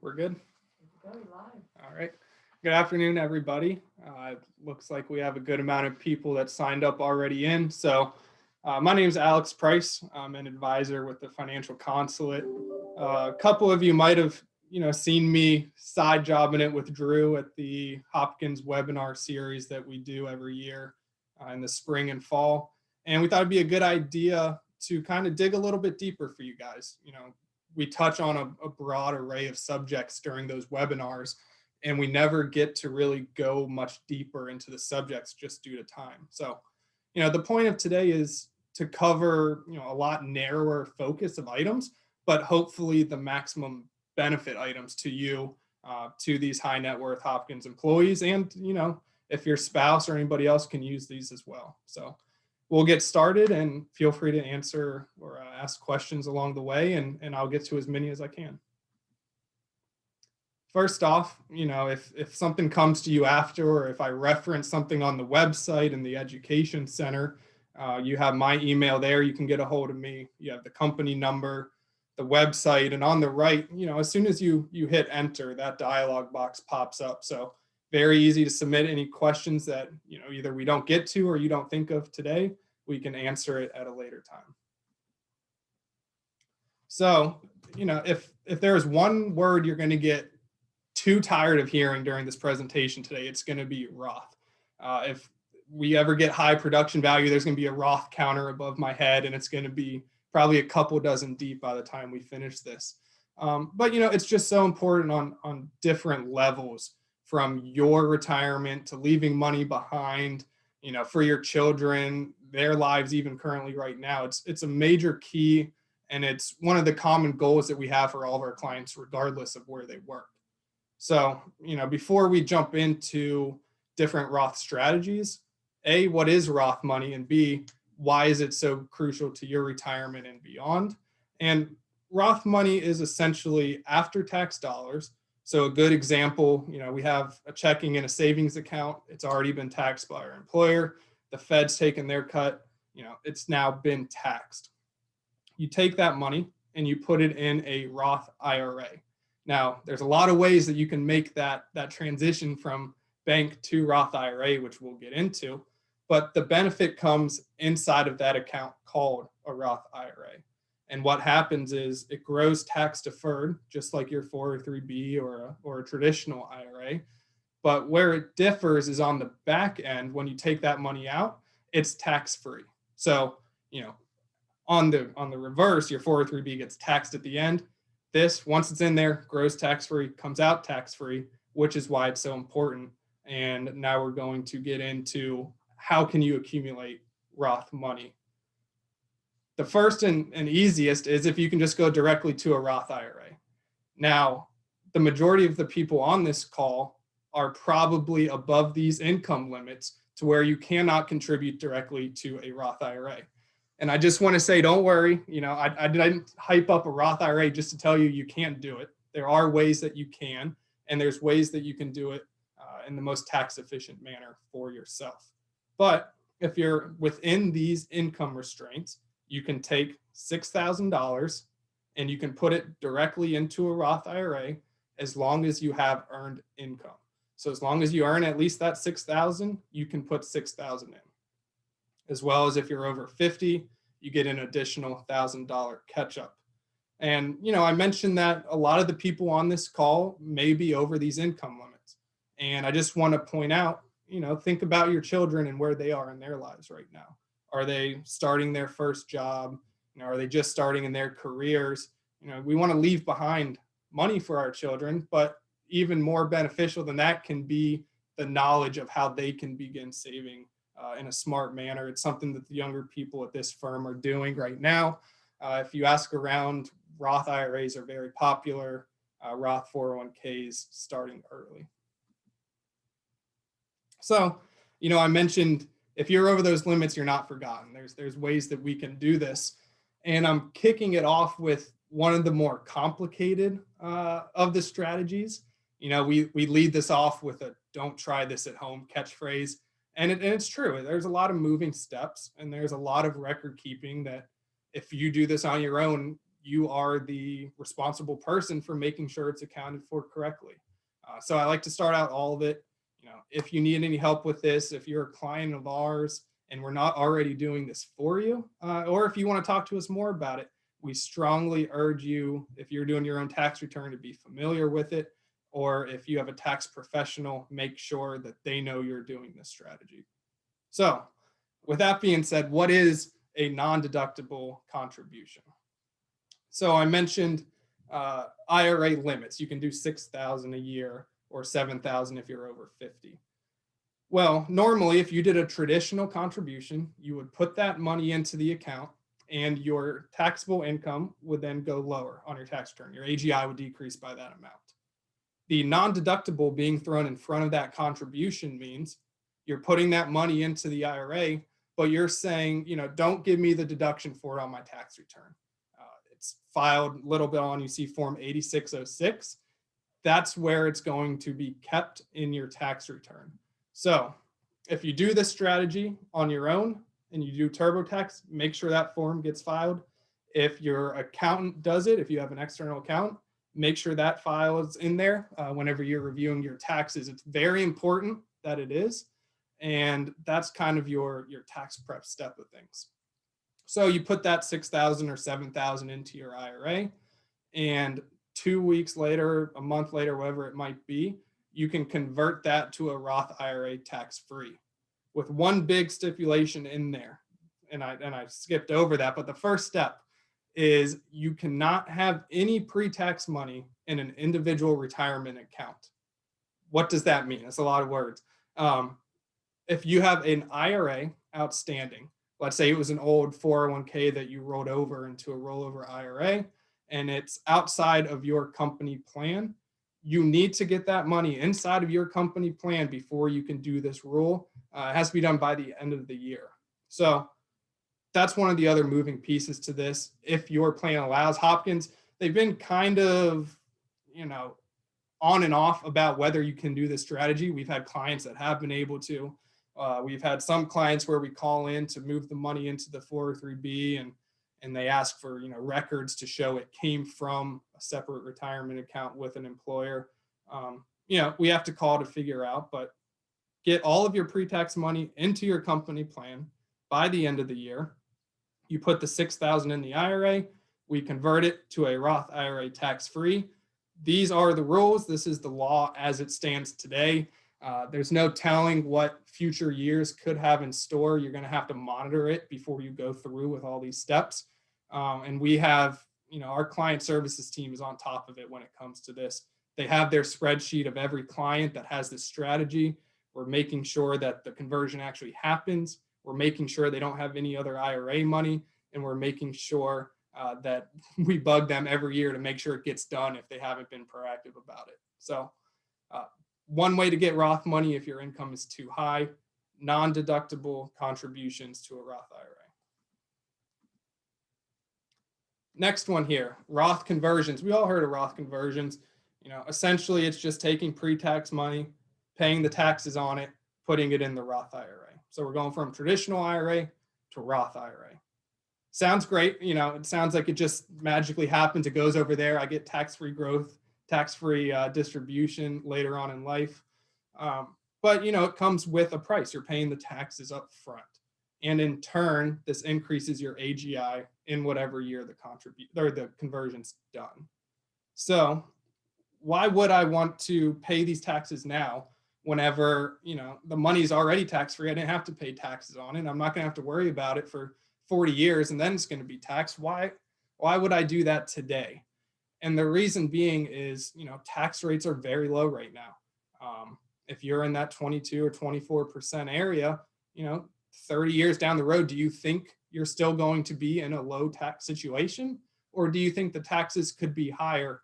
We're good? Go live. All right. Good afternoon, everybody. It looks like we have a good amount of people that signed up already in. My name is Alex Price. I'm an advisor with the Financial Consulate. A couple of you might have, seen me side jobbing it with Drew at the Hopkins webinar series that we do every year in the spring and fall. And we thought it'd be a good idea to kind of dig a little bit deeper for you guys. We touch on a broad array of subjects during those webinars, and we never get to really go much deeper into the subjects just due to time. So, the point of today is to cover, a lot narrower focus of items, but hopefully the maximum benefit items to you, to these high net worth Hopkins employees. And, if your spouse or anybody else can use these as well. So we'll get started, and feel free to answer or ask questions along the way, and I'll get to as many as I can. First off, if something comes to you after, or if I reference something on the website in the education center, you have my email there. You can get a hold of me. You have the company number, the website, and on the right, as soon as you hit enter, that dialog box pops up. So very easy to submit any questions that, either we don't get to or you don't think of today. We can answer it at a later time. So, if there's one word you're going to get too tired of hearing during this presentation today, it's going to be Roth. If we ever get high production value, there's going to be a Roth counter above my head, and it's going to be probably a couple dozen deep by the time we finish this. But it's just so important on different levels, from your retirement to leaving money behind, for your children, their lives, even currently right now. It's a major key, and it's one of the common goals that we have for all of our clients, regardless of where they work. So, before we jump into different Roth strategies, A, what is Roth money? And B, why is it so crucial to your retirement and beyond? And Roth money is essentially after-tax dollars. So a good example, we have a checking and a savings account. It's already been taxed by our employer. The Fed's taken their cut. It's now been taxed. You take that money and you put it in a Roth IRA. Now, there's a lot of ways that you can make that transition from bank to Roth IRA, which we'll get into. But the benefit comes inside of that account called a Roth IRA. And what happens is it grows tax deferred, just like your 403B or a traditional IRA. But where it differs is on the back end. When you take that money out, it's tax free. So, on the reverse, your 403B gets taxed at the end. This, once it's in there, grows tax free, comes out tax free, which is why it's so important. And now we're going to get into how can you accumulate Roth money. The first and easiest is if you can just go directly to a Roth IRA. Now, the majority of the people on this call are probably above these income limits to where you cannot contribute directly to a Roth IRA. And I just want to say, don't worry, I didn't hype up a Roth IRA just to tell you you can't do it. There are ways that you can, and there's ways that you can do it in the most tax efficient manner for yourself. But if you're within these income restraints, you can take $6,000 and you can put it directly into a Roth IRA as long as you have earned income. So as long as you earn at least that $6,000, you can put $6,000 in. As well as if you're over 50, you get an additional $1,000 catch up. And, I mentioned that a lot of the people on this call may be over these income limits. And I just want to point out, think about your children and where they are in their lives right now. Are they starting their first job? Are they just starting in their careers? We want to leave behind money for our children, but even more beneficial than that can be the knowledge of how they can begin saving in a smart manner. It's something that the younger people at this firm are doing right now. If you ask around, Roth IRAs are very popular. Roth 401ks starting early. So, I mentioned if you're over those limits, you're not forgotten. There's ways that we can do this. And I'm kicking it off with one of the more complicated of the strategies. We lead this off with a "don't try this at home" catchphrase. And it's true. There's a lot of moving steps, and there's a lot of record keeping that if you do this on your own, you are the responsible person for making sure it's accounted for correctly. So I like to start out all of it. If you need any help with this, if you're a client of ours and we're not already doing this for you, or if you want to talk to us more about it, we strongly urge you, if you're doing your own tax return, to be familiar with it. Or if you have a tax professional, make sure that they know you're doing this strategy. So with that being said, what is a non-deductible contribution? So I mentioned IRA limits. You can do $6,000 a year or $7,000 if you're over 50. Well, normally, if you did a traditional contribution, you would put that money into the account and your taxable income would then go lower on your tax return. Your AGI would decrease by that amount. The non-deductible being thrown in front of that contribution means you're putting that money into the IRA, but you're saying, don't give me the deduction for it on my tax return. It's filed a little bit on, you see Form 8606. That's where it's going to be kept in your tax return. So if you do this strategy on your own and you do TurboTax, make sure that form gets filed. If your accountant does it, if you have an external accountant, make sure that file is in there whenever you're reviewing your taxes. It's very important that it is. And that's kind of your tax prep step of things. So you put that $6,000 or $7,000 into your IRA, and 2 weeks later, a month later, whatever it might be, you can convert that to a Roth IRA tax-free, with one big stipulation in there. And I skipped over that, but the first step is you cannot have any pre-tax money in an individual retirement account. What does that mean? That's a lot of words. If you have an IRA outstanding, let's say it was an old 401k that you rolled over into a rollover IRA, and it's outside of your company plan, you need to get that money inside of your company plan before you can do this rule. It has to be done by the end of the year. So that's one of the other moving pieces to this. If your plan allows, Hopkins, they've been kind of, on and off about whether you can do this strategy. We've had clients that have been able to. We've had some clients where we call in to move the money into the 403B and they ask for records to show it came from a separate retirement account with an employer. We have to call to figure out, but get all of your pre-tax money into your company plan by the end of the year. You put the $6,000 in the IRA, we convert it to a Roth IRA tax-free. These are the rules. This is the law as it stands today. There's no telling what future years could have in store. You're going to have to monitor it before you go through with all these steps. And we have, our client services team is on top of it when it comes to this. They have their spreadsheet of every client that has this strategy. We're making sure that the conversion actually happens. We're making sure they don't have any other IRA money. And we're making sure that we bug them every year to make sure it gets done if they haven't been proactive about it. So one way to get Roth money if your income is too high, non-deductible contributions to a Roth IRA. Next one here, Roth conversions. We all heard of Roth conversions. Essentially it's just taking pre-tax money, paying the taxes on it, putting it in the Roth IRA. So we're going from traditional IRA to Roth IRA. Sounds great. It sounds like it just magically happens. It goes over there. I get tax-free growth, tax-free distribution later on in life. But, it comes with a price. You're paying the taxes up front. And in turn, this increases your AGI in whatever year the conversion's done. So why would I want to pay these taxes now whenever, the money's already tax-free? I didn't have to pay taxes on it. I'm not going to have to worry about it for 40 years and then it's going to be taxed. Why would I do that today? And the reason being is, tax rates are very low right now. If you're in that 22 or 24% area, 30 years down the road, do you think you're still going to be in a low tax situation? Or do you think the taxes could be higher,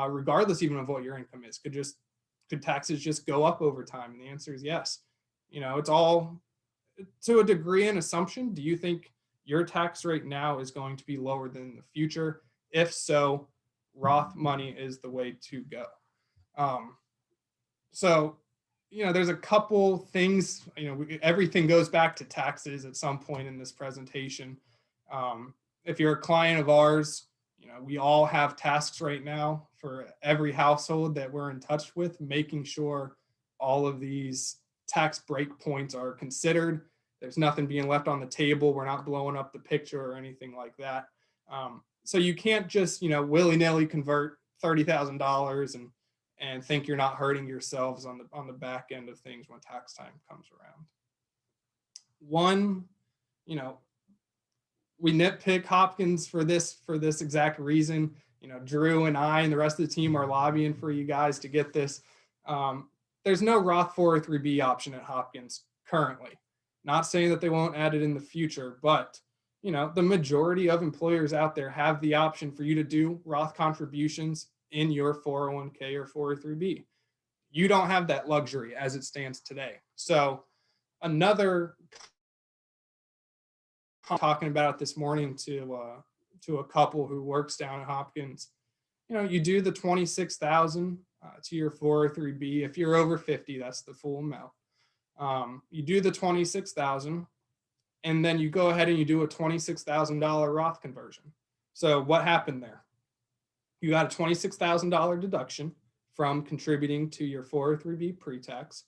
regardless even of what your income is? Could taxes just go up over time? And the answer is yes. It's all to a degree an assumption. Do you think your tax rate now is going to be lower than the future? If so, Roth money is the way to go. So, there's a couple things, everything goes back to taxes at some point in this presentation. If you're a client of ours, We all have tasks right now for every household that we're in touch with, making sure all of these tax break points are considered. There's nothing being left on the table. We're not blowing up the picture or anything like that. So you can't just, willy-nilly convert $30,000 and think you're not hurting yourselves on the back end of things when tax time comes around. One, we nitpick Hopkins for this exact reason. Drew and I and the rest of the team are lobbying for you guys to get this. There's no Roth 403B option at Hopkins currently. Not saying that they won't add it in the future, but the majority of employers out there have the option for you to do Roth contributions in your 401k or 403b. You don't have that luxury as it stands today. So another, talking about it this morning to a couple who works down at Hopkins, you do the 26,000 to your 403b. If you're over 50, that's the full amount. You do the 26,000, and then you go ahead and you do a $26,000 Roth conversion. So what happened there? You got a $26,000 deduction from contributing to your 403b pre-tax,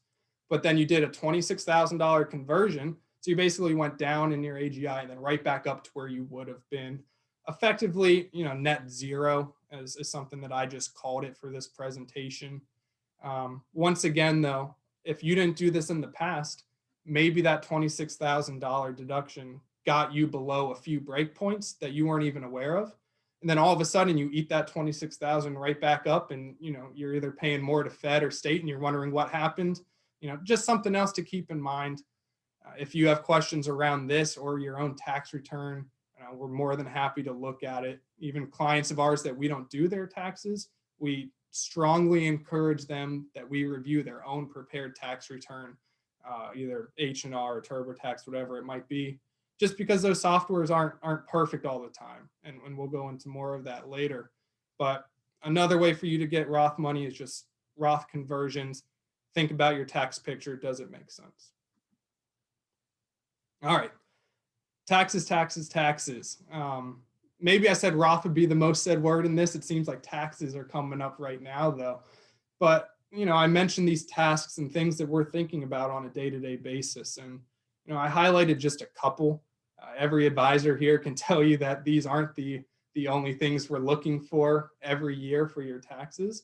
but then you did a $26,000 conversion. So you basically went down in your AGI and then right back up to where you would have been. Effectively, net zero is something that I just called it for this presentation. Once again, though, if you didn't do this in the past, maybe that $26,000 deduction got you below a few breakpoints that you weren't even aware of. And then all of a sudden you eat that 26,000 right back up, and you're either paying more to Fed or state and you're wondering what happened. Just something else to keep in mind. If you have questions around this or your own tax return, we're more than happy to look at it. Even clients of ours that we don't do their taxes, we strongly encourage them that we review their own prepared tax return, either H&R or TurboTax, whatever it might be, just because those softwares aren't perfect all the time. And we'll go into more of that later. But another way for you to get Roth money is just Roth conversions. Think about your tax picture. Does it make sense? All right. Taxes, taxes, taxes. Maybe I said Roth would be the most said word in this. It seems like taxes are coming up right now, though. But, I mentioned these tasks and things that we're thinking about on a day-to-day basis. And, I highlighted just a couple. Every advisor here can tell you that these aren't the only things we're looking for every year for your taxes.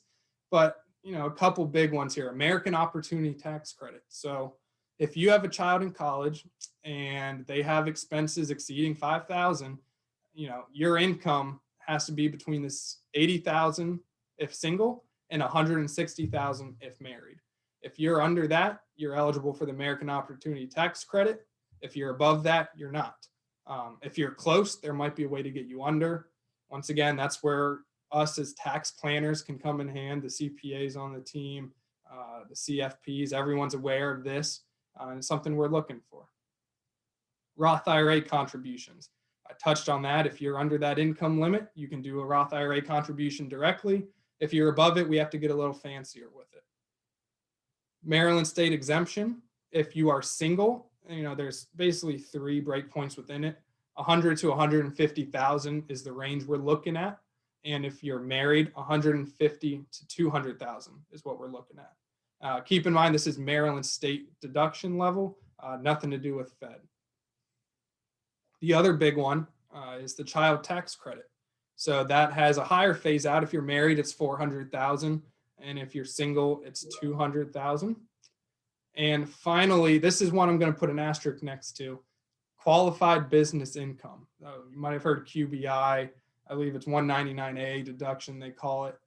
But, a couple big ones here. American Opportunity Tax Credit. So if you have a child in college and they have expenses exceeding $5,000, your income has to be between this $80,000 if single and $160,000 if married. If you're under that, you're eligible for the American Opportunity Tax Credit. If you're above that, you're not. If you're close, there might be a way to get you under. Once again, that's where us as tax planners can come in hand. The CPAs on the team, the CFPs, everyone's aware of this. And it's something we're looking for. Roth IRA contributions. I touched on that. If you're under that income limit, you can do a Roth IRA contribution directly. If you're above it, we have to get a little fancier with it. Maryland state exemption. If you are single, there's basically 3 breakpoints within it. 100 to 150,000 is the range we're looking at. And if you're married, 150 to 200,000 is what we're looking at. Keep in mind, this is Maryland state deduction level, nothing to do with Fed. The other big one is the child tax credit. So that has a higher phase out. If you're married, it's 400,000. And if you're single, it's 200,000. And finally, this is one I'm going to put an asterisk next to, qualified business income. You might have heard QBI. I believe it's 199A deduction, they call it.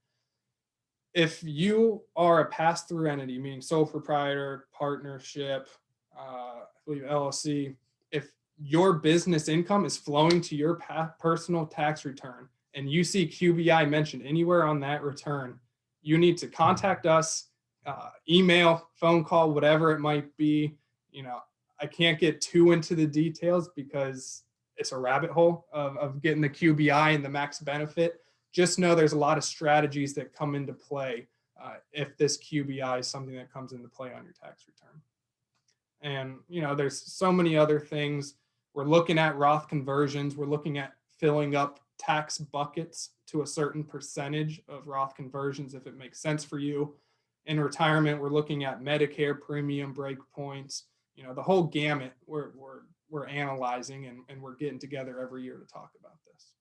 If you are a pass-through entity, meaning sole proprietor, partnership, I believe LLC, if your business income is flowing to your personal tax return and you see QBI mentioned anywhere on that return, you need to contact us, email, phone call, whatever it might be. I can't get too into the details because it's a rabbit hole of getting the QBI and the max benefit. Just know there's a lot of strategies that come into play if this QBI is something that comes into play on your tax return. And, there's so many other things. We're looking at Roth conversions. We're looking at filling up tax buckets to a certain percentage of Roth conversions if it makes sense for you. In retirement, we're looking at Medicare premium breakpoints, the whole gamut we're analyzing, and we're getting together every year to talk about this.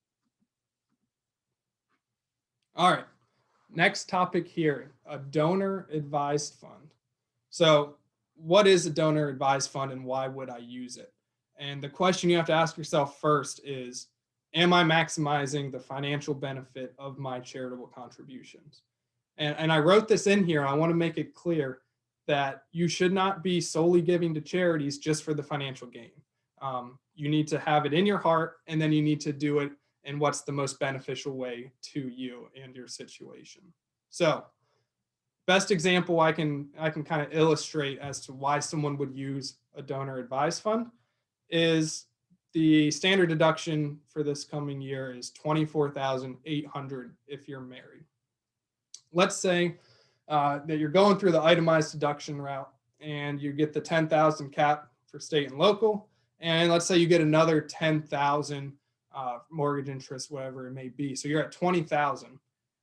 All right, next topic here, a donor advised fund. So what is a donor advised fund and why would I use it? And the question you have to ask yourself first is, am I maximizing the financial benefit of my charitable contributions? And I wrote this in here. I want to make it clear that you should not be solely giving to charities just for the financial gain. You need to have it in your heart, and then you need to do it in what's the most beneficial way to you and your situation. So best example I can kind of illustrate as to why someone would use a donor advised fund is the standard deduction for this coming year is $24,800 if you're married. Let's say that you're going through the itemized deduction route and you get the 10,000 cap for state and local, and let's say you get another 10,000 mortgage interest, whatever it may be. So you're at 20,000,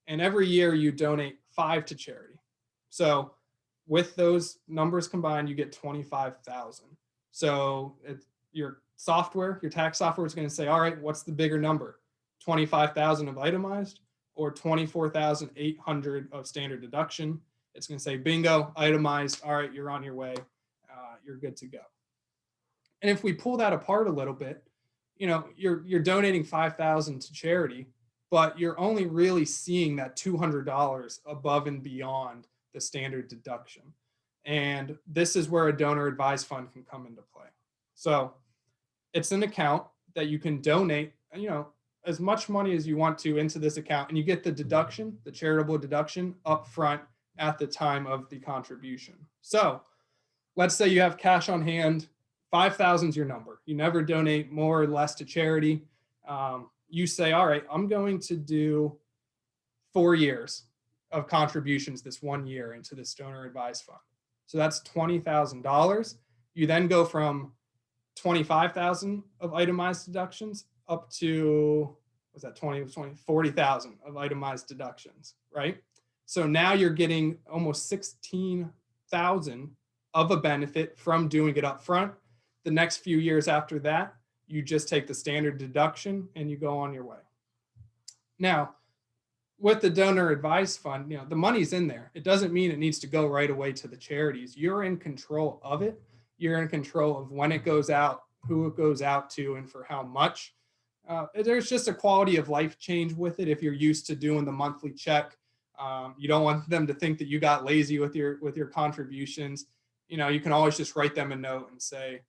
and every year you donate 5 to charity. So with those numbers combined, you get 25,000. So your software, your tax software is going to say, all right, what's the bigger number? 25,000 of itemized or 24,800 of standard deduction? It's going to say, bingo, itemized. All right, you're on your way. You're good to go. And if we pull that apart a little bit, you're donating 5,000 to charity, but you're only really seeing that $200 above and beyond the standard deduction. And this is where a donor advised fund can come into play. So it's an account that you can donate, as much money as you want to into this account, and you get the deduction, the charitable deduction up front at the time of the contribution. So let's say you have cash on hand, 5,000 is your number. You never donate more or less to charity. You say, all right, I'm going to do 4 years of contributions this 1 year into this donor advised fund. So that's $20,000. You then go from 25,000 of itemized deductions up to, 40,000 of itemized deductions, right? So now you're getting almost 16,000 of a benefit from doing it up front. The next few years after that, you just take the standard deduction and you go on your way. Now, with the donor advised fund, the money's in there. It doesn't mean it needs to go right away to the charities. You're in control of it. You're in control of when it goes out, who it goes out to, and for how much. There's just a quality of life change with it if you're used to doing the monthly check. You don't want them to think that you got lazy with your contributions. You can always just write them a note and say,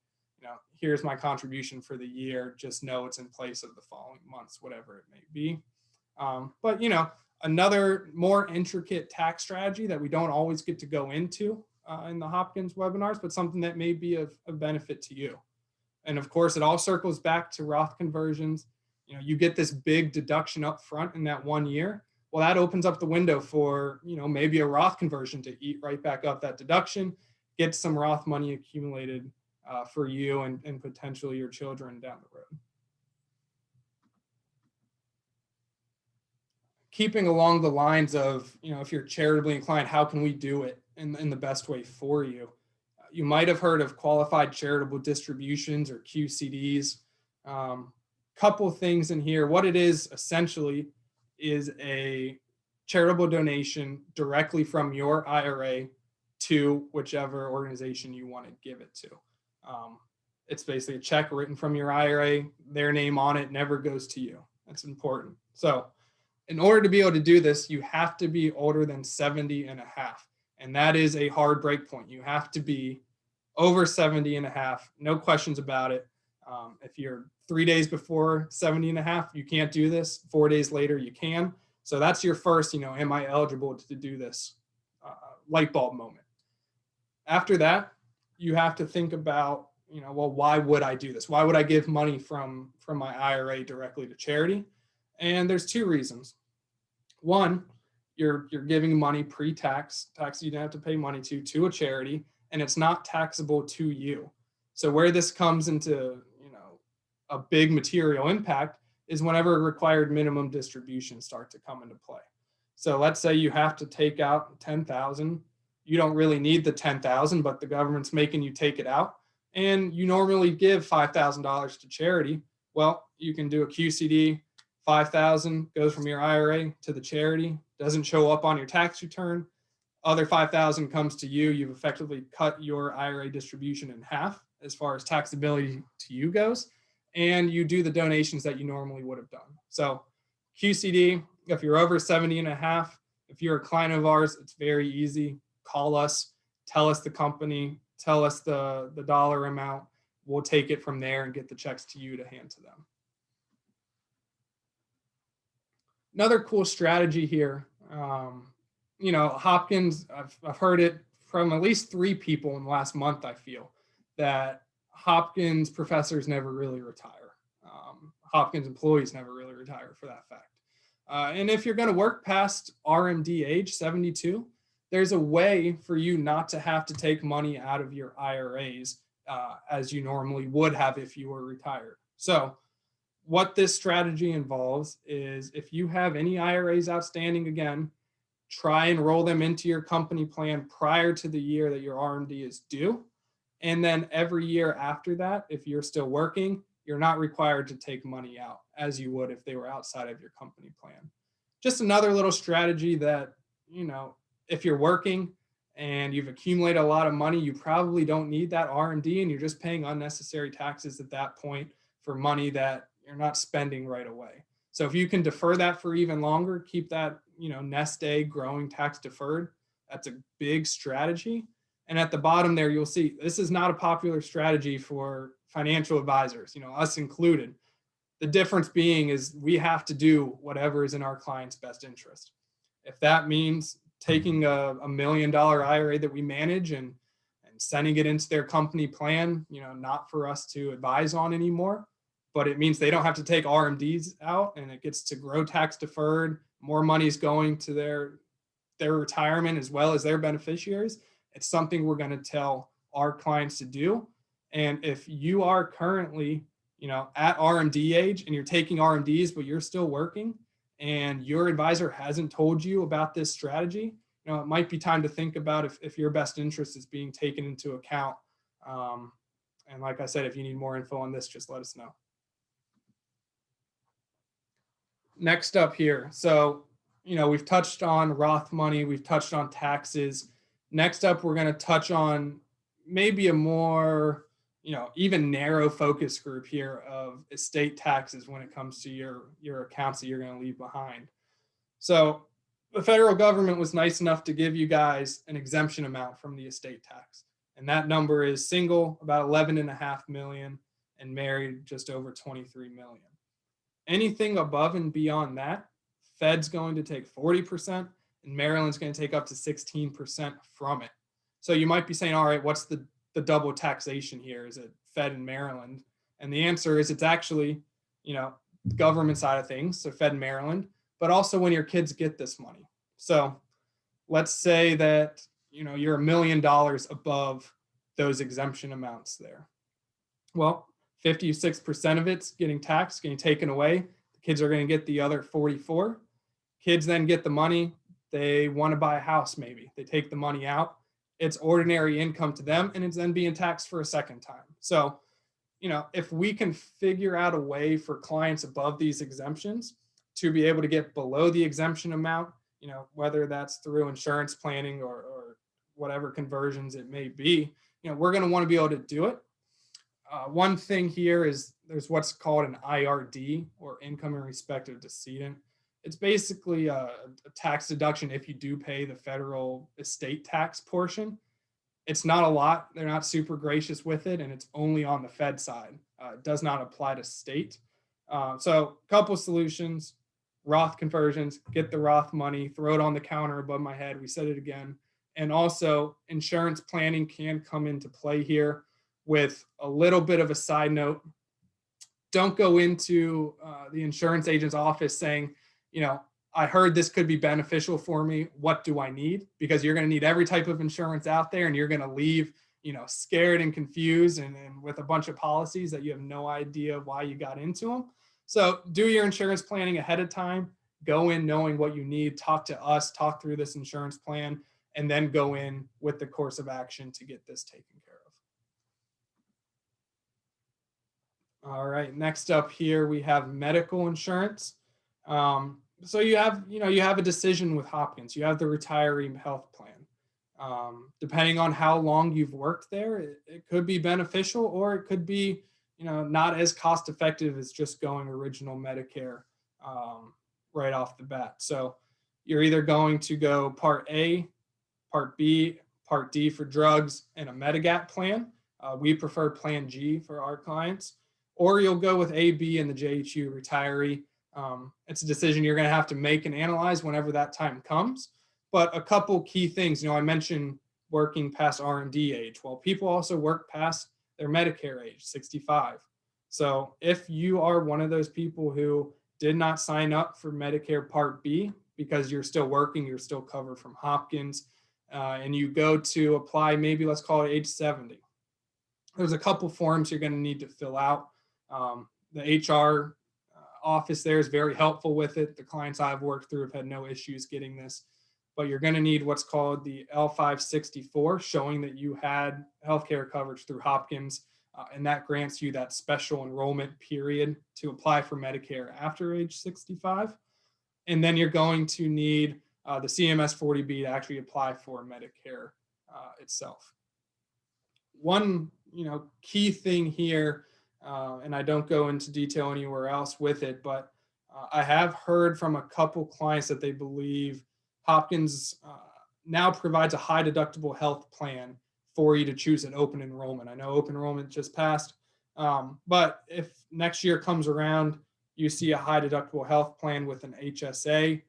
here's my contribution for the year. Just know it's in place of the following months, whatever it may be. But another more intricate tax strategy that we don't always get to go into in the Hopkins webinars, but something that may be of benefit to you. And of course, it all circles back to Roth conversions. You get this big deduction up front in that 1 year. Well, that opens up the window for, maybe a Roth conversion to eat right back up that deduction, get some Roth money accumulated for you and potentially your children down the road. Keeping along the lines of, if you're charitably inclined, how can we do it in the best way for you? You might have heard of qualified charitable distributions or QCDs. Couple things in here. What it is essentially is a charitable donation directly from your IRA to whichever organization you want to give it to. It's basically a check written from your IRA, their name on it, never goes to you. That's important. So in order to be able to do this, you have to be older than 70 and a half. And that is a hard break point. You have to be over 70 and a half, no questions about it. If you're 3 days before 70 and a half, you can't do this. 4 days later, you can. So that's your first, am I eligible to do this light bulb moment. After that, you have to think about, well, why would I do this? Why would I give money from my IRA directly to charity? And there's 2 reasons. One, you're giving money pre-tax, tax you don't have to pay money to a charity, and it's not taxable to you. So where this comes into, a big material impact is whenever required minimum distributions start to come into play. So let's say you have to take out 10,000. You don't really need the 10,000, but the government's making you take it out, and you normally give $5,000 to charity. Well, you can do a QCD. 5,000 goes from your IRA to the charity, doesn't show up on your tax return. Other 5,000 comes to you. You've effectively cut your IRA distribution in half as far as taxability to you goes, and you do the donations that you normally would have done. So QCD, if you're over 70 and a half, if you're a client of ours, it's very easy. Call us, tell us the company, tell us the dollar amount. We'll take it from there and get the checks to you to hand to them. Another cool strategy here, Hopkins, I've heard it from at least 3 people in the last month, I feel, that Hopkins professors never really retire. Hopkins employees never really retire for that fact. And if you're going to work past RMD age 72, there's a way for you not to have to take money out of your IRAs as you normally would have if you were retired. So what this strategy involves is if you have any IRAs outstanding, again, try and roll them into your company plan prior to the year that your RMD is due. And then every year after that, if you're still working, you're not required to take money out as you would if they were outside of your company plan. Just another little strategy that, if you're working and you've accumulated a lot of money, you probably don't need that RMD and you're just paying unnecessary taxes at that point for money that you're not spending right away. So if you can defer that for even longer, keep that, nest egg growing tax deferred, that's a big strategy. And at the bottom there, you'll see this is not a popular strategy for financial advisors, us included. The difference being is we have to do whatever is in our client's best interest. If that means taking a $1 million IRA that we manage and sending it into their company plan, not for us to advise on anymore, but it means they don't have to take RMDs out and it gets to grow tax deferred. More money is going to their retirement as well as their beneficiaries. It's something we're going to tell our clients to do. And if you are currently, at RMD age and you're taking RMDs, but you're still working and your advisor hasn't told you about this strategy, it might be time to think about if your best interest is being taken into account. And like I said, if you need more info on this, just let us know. Next up here. So, we've touched on Roth money. We've touched on taxes. Next up, we're going to touch on maybe a more, even narrow focus group here of estate taxes when it comes to your accounts that you're going to leave behind. So the federal government was nice enough to give you guys an exemption amount from the estate tax. And that number is single, about 11.5 million, and married, just over 23 million. Anything above and beyond that, Fed's going to take 40%, and Maryland's going to take up to 16% from it. So you might be saying, all right, what's the double taxation here? Is it Fed and Maryland? And the answer is it's actually, government side of things, so Fed and Maryland, but also when your kids get this money. So let's say that, you're $1 million above those exemption amounts there. Well, 56% of it's getting taxed, getting taken away. The kids are going to get the other 44. Kids then get the money. They want to buy a house, maybe. They take the money out. It's ordinary income to them, and it's then being taxed for a second time. So, if we can figure out a way for clients above these exemptions to be able to get below the exemption amount, whether that's through insurance planning or whatever conversions it may be, we're going to want to be able to do it. One thing here is there's what's called an IRD, or income in respect of decedent. It's basically a tax deduction if you do pay the federal estate tax portion. It's not a lot. They're not super gracious with it, and it's only on the Fed side. It does not apply to state. So a couple solutions: Roth conversions, get the Roth money, throw it on the counter above my head. We said it again. And also insurance planning can come into play here. With a little bit of a side note, don't go into the insurance agent's office saying, I heard this could be beneficial for me. What do I need? Because you're going to need every type of insurance out there, and you're going to leave, scared and confused and with a bunch of policies that you have no idea why you got into them. So do your insurance planning ahead of time. Go in knowing what you need, talk to us, talk through this insurance plan, and then go in with the course of action to get this taken care of. All right, next up here we have medical insurance. So you have a decision with Hopkins. You have the retiree health plan. Depending on how long you've worked there, it could be beneficial, or it could be not as cost effective as just going original Medicare right off the bat. So you're either going to go Part A, Part B, Part D for drugs, and a Medigap plan. We prefer Plan G for our clients. Or you'll go with A, B, and the JHU retiree. It's a decision you're going to have to make and analyze whenever that time comes. But a couple key things, I mentioned working past R&D age. Well, people also work past their Medicare age, 65. So if you are one of those people who did not sign up for Medicare Part B because you're still working, you're still covered from Hopkins, and you go to apply, maybe let's call it age 70. There's a couple forms you're going to need to fill out. The HR office there is very helpful with it. The clients I've worked through have had no issues getting this. But you're going to need what's called the L564, showing that you had healthcare coverage through Hopkins, and that grants you that special enrollment period to apply for Medicare after age 65. And then you're going to need the CMS 40B to actually apply for Medicare itself. One key thing here, and I don't go into detail anywhere else with it, but I have heard from a couple clients that they believe Hopkins now provides a high deductible health plan for you to choose an open enrollment. I know open enrollment just passed, but if next year comes around, you see a high deductible health plan with an HSA,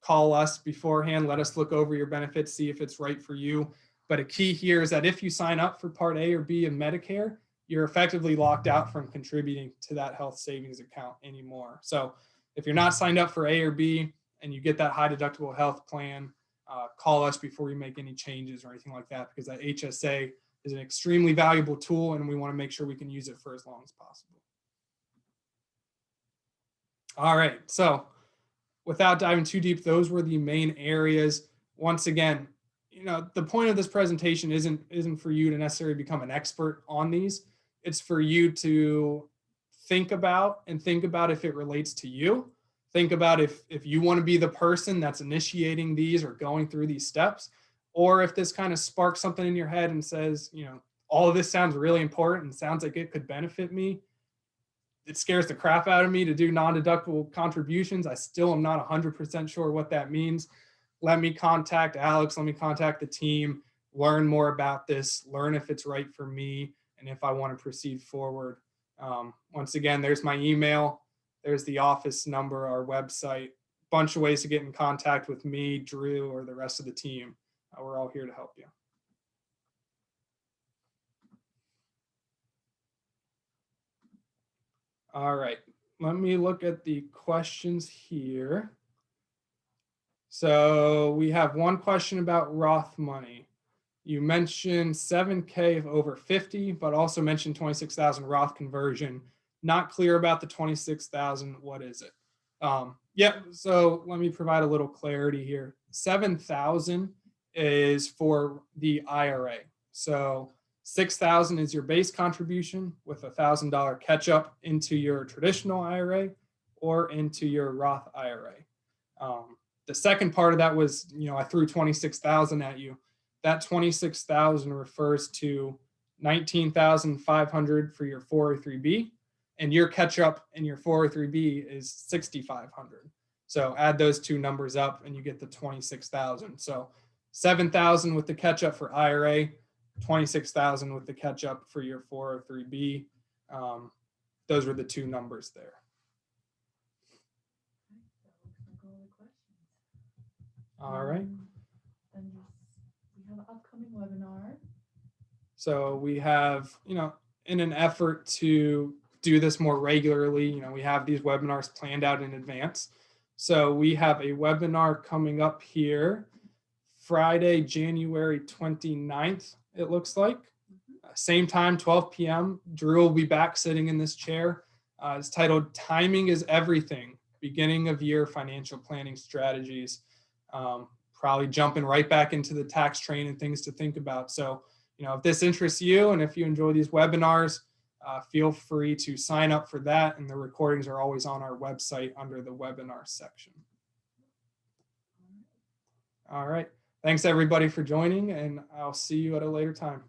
call us beforehand, let us look over your benefits, see if it's right for you. But a key here is that if you sign up for Part A or B of Medicare, you're effectively locked out from contributing to that health savings account anymore. So if you're not signed up for A or B and you get that high deductible health plan, call us before you make any changes or anything like that, because that HSA is an extremely valuable tool and we want to make sure we can use it for as long as possible. All right, so without diving too deep, those were the main areas. Once again, the point of this presentation isn't for you to necessarily become an expert on these. It's for you to think about if it relates to you. Think about if you want to be the person that's initiating these or going through these steps, or if this kind of sparks something in your head and says, all of this sounds really important and sounds like it could benefit me. It scares the crap out of me to do non-deductible contributions. I still am not 100% sure what that means. Let me contact Alex. Let me contact the team, learn more about this, learn if it's right for me, and if I want to proceed forward. Once again, there's my email. There's the office number, our website, bunch of ways to get in contact with me, Drew, or the rest of the team. We're all here to help you. All right, let me look at the questions here. So we have one question about Roth money. You mentioned 7K of over 50, but also mentioned 26,000 Roth conversion. Not clear about the 26,000. What is it? So let me provide a little clarity here. 7,000 is for the IRA. So 6,000 is your base contribution with $1,000 catch up into your traditional IRA or into your Roth IRA. The second part of that was, I threw 26,000 at you. That 26,000 refers to 19,500 for your 403B, and your catch up in your 403B is 6,500. So add those two numbers up and you get the 26,000. So 7,000 with the catch up for IRA, 26,000 with the catch up for your 403B. Those were the two numbers there. All right. And we have an upcoming webinar. So we have, in an effort to do this more regularly, we have these webinars planned out in advance. So we have a webinar coming up here Friday, January 29th, it looks like. Same time, 12 p.m. Drew will be back sitting in this chair. It's titled Timing is Everything, Beginning of Year Financial Planning Strategies. Probably jumping right back into the tax train and things to think about. So, if this interests you and if you enjoy these webinars, feel free to sign up for that. And the recordings are always on our website under the webinar section. All right. Thanks everybody for joining, and I'll see you at a later time.